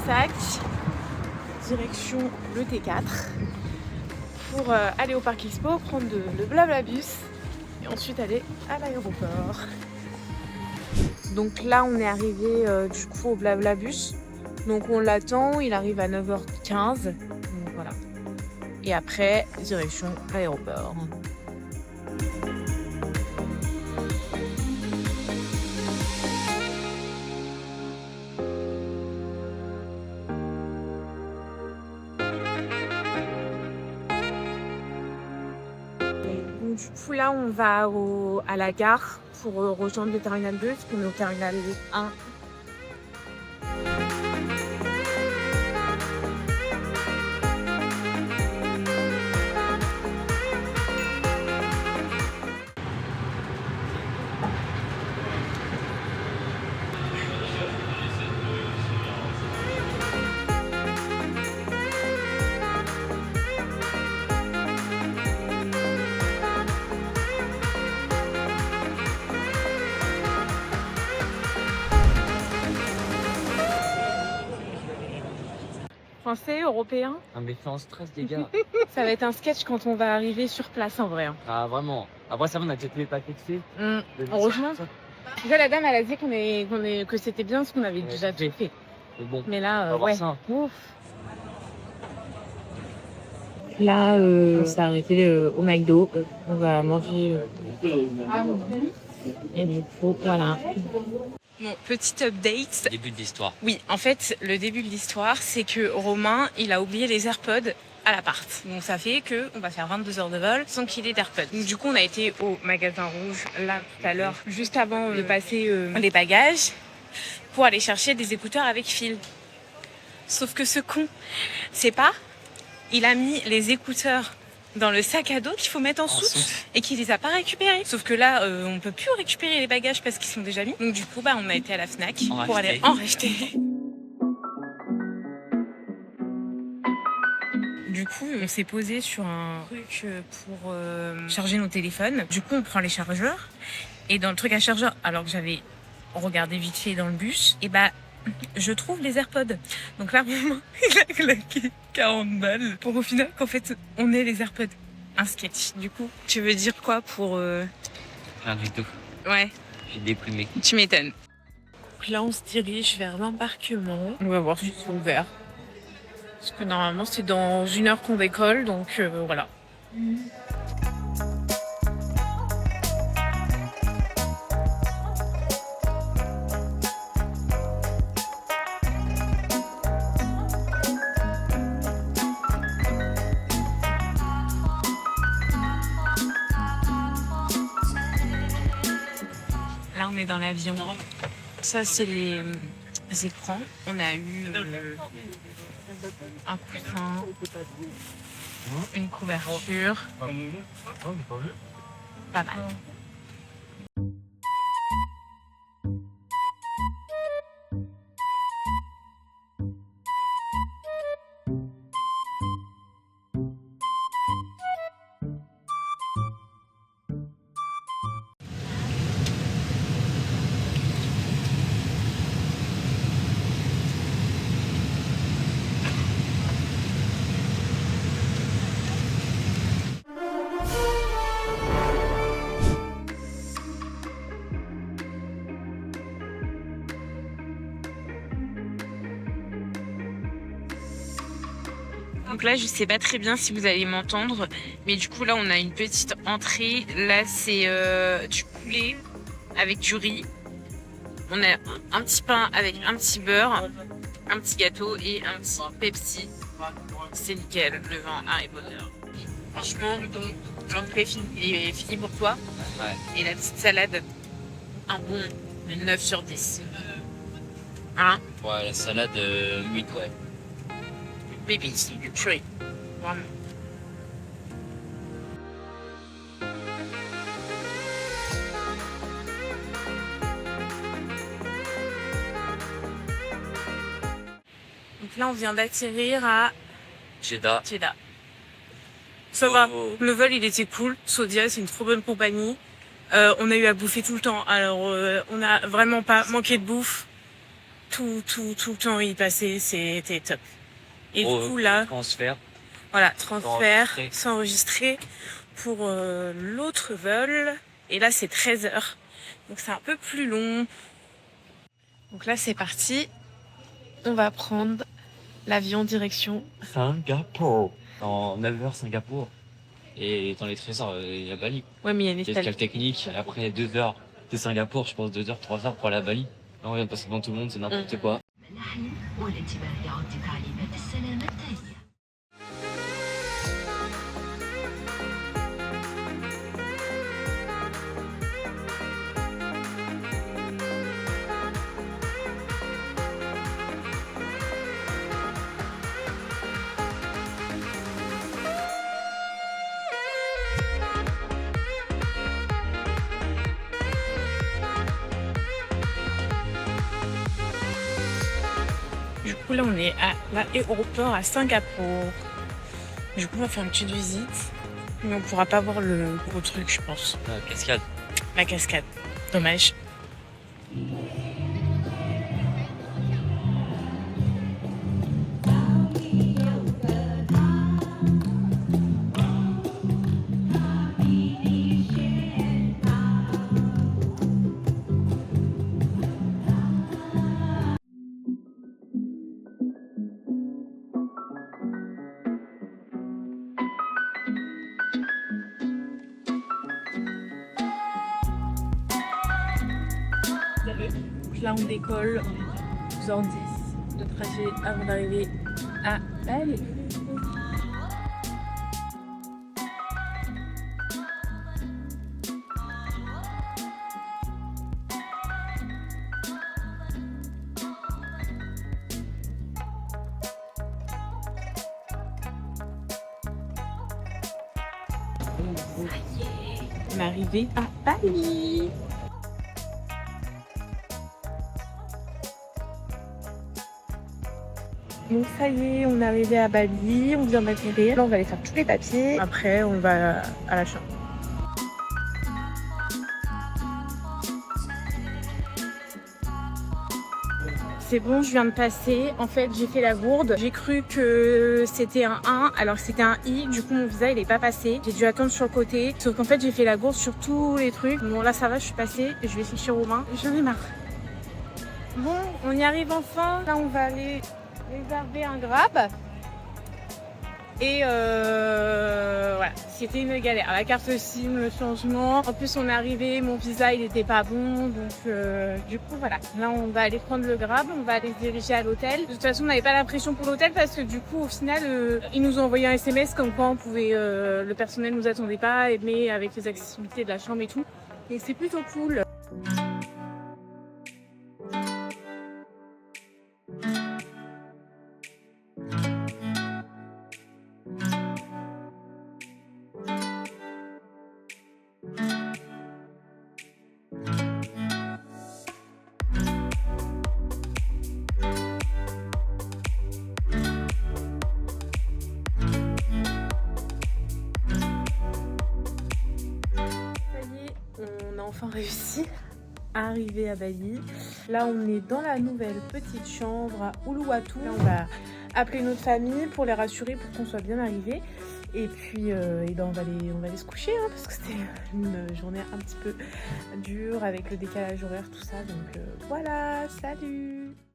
sac, direction le T4 pour aller au Parc Expo, prendre le Blablabus et ensuite aller à l'aéroport. Donc là on est arrivé du coup au Blablabus. Donc on l'attend, il arrive à 9h15. Donc voilà. Et après, direction l'aéroport. Donc, du coup là on va à la gare pour rejoindre le terminal 2, parce qu'on est au terminal 1. Français, européen. Ah mais fais en stress les gars. Ça va être un sketch quand on va arriver sur place en vrai. Ah vraiment. Après ça on a déjà tous les paquets de fait. Heureusement. Déjà la dame elle a dit que c'était bien ce qu'on avait déjà tout fait. Mais bon. Mais là, ouais. Ouf. Là, on s'est arrêté au McDo. On va manger. Et du coup, voilà. Bon, petite update. Début de l'histoire. Oui, en fait, le début de l'histoire, c'est que Romain, il a oublié les AirPods à l'appart. Donc ça fait qu'on va faire 22 heures de vol sans qu'il ait d'AirPods. Donc du coup, on a été au magasin rouge, là, tout à l'heure, juste avant de passer les bagages, pour aller chercher des écouteurs avec fil. Sauf que ce con, c'est pas, il a mis les écouteurs dans le sac à dos qu'il faut mettre en dessous et qu'il les a pas récupérés. Sauf que là, on peut plus récupérer les bagages parce qu'ils sont déjà mis. Donc du coup, on a été à la Fnac pour aller en racheter. Du coup, on s'est posé sur un truc pour charger nos téléphones. Du coup, on prend les chargeurs. Et dans le truc à chargeur, alors que j'avais regardé vite fait dans le bus, et je trouve les AirPods. Donc là, vraiment, il a claqué 40 balles pour au final qu'en fait, on ait les AirPods. Un sketch. Du coup, tu veux dire quoi pour... Rien du tout. Ouais. J'ai déprimé. Tu m'étonnes. Donc là, on se dirige vers l'embarquement. On va voir si c'est ouvert. Parce que normalement, c'est dans 1 heure qu'on décolle, donc voilà. Là, on est dans l'avion. Ça, c'est les écrans. On a eu un coussin, une couverture. Pas mal. Donc là, je sais pas très bien si vous allez m'entendre, mais du coup là, on a une petite entrée. Là, c'est du poulet avec du riz. On a un petit pain avec un petit beurre, un petit gâteau et un petit Pepsi. C'est nickel, le vin Harry Potter. Franchement, donc l'entrée est finie pour toi. Ouais. Et la petite salade, un bon 9 sur 10. Hein? Ouais, la salade 8, ouais. Baby, c'est du curry. Vraiment. Donc là, on vient d'atterrir à Jeddah. Ça va. Le vol, il était cool. Saudia, c'est une trop bonne compagnie. On a eu à bouffer tout le temps. Alors, on n'a vraiment pas manqué de bouffe. tout le temps où il passait, c'était top. Et Oh, du coup là, transfert. voilà, transfert, S'enregistrer. s'enregistrer pour l'autre vol. Et là c'est 13 heures, donc c'est un peu plus long. Donc là c'est parti, on va prendre l'avion direction Singapour. Dans 9 heures, Singapour. Et dans les 13 heures, il y a Bali. Ouais, mais il y a une Escale technique. Après 2 heures de Singapour, je pense 2 heures, 3 heures pour aller à Bali. Là, on vient de passer devant tout le monde, c'est n'importe quoi. والانتباه لعد تعليمات السلامة التالية. Du coup là on est à l'aéroport à Singapour. Du coup on va faire une petite visite, mais on pourra pas voir le gros truc je pense. Cascade. La cascade. Dommage. Donc là on décolle 12h10 de trajet avant d'arriver à Bali. On est arrivé à Bali. Donc ça y est, on est arrivé à Bali, on vient d'atterrir. Là on va aller faire tous les papiers. Après on va à la chambre. C'est bon, je viens de passer. En fait, j'ai fait la gourde. J'ai cru que c'était un 1, alors que c'était un I. Du coup, mon visa, il est pas passé. J'ai dû attendre sur le côté. Sauf qu'en fait, j'ai fait la gourde sur tous les trucs. Bon, là, ça va, je suis passée. Je vais ficher Romain. J'en ai marre. Bon, on y arrive enfin. Là, on va aller réserver un Grab. Et voilà, c'était une galère. La carte SIM, le changement. En plus, on est arrivé, mon visa, il était pas bon. Donc, du coup, voilà. Là, on va aller prendre le Grab. On va aller se diriger à l'hôtel. De toute façon, on n'avait pas la pression pour l'hôtel parce que du coup, au final, ils nous ont envoyé un SMS comme quoi on pouvait, le personnel nous attendait pas, mais avec les accessibilités de la chambre et tout. Et c'est plutôt cool. On a enfin réussi à arriver à Bali. Là, on est dans la nouvelle petite chambre à Uluwatu. Là, on va appeler notre famille pour les rassurer pour qu'on soit bien arrivé. Et puis, on va aller se coucher hein, parce que c'était une journée un petit peu dure avec le décalage horaire, tout ça. Donc voilà, salut!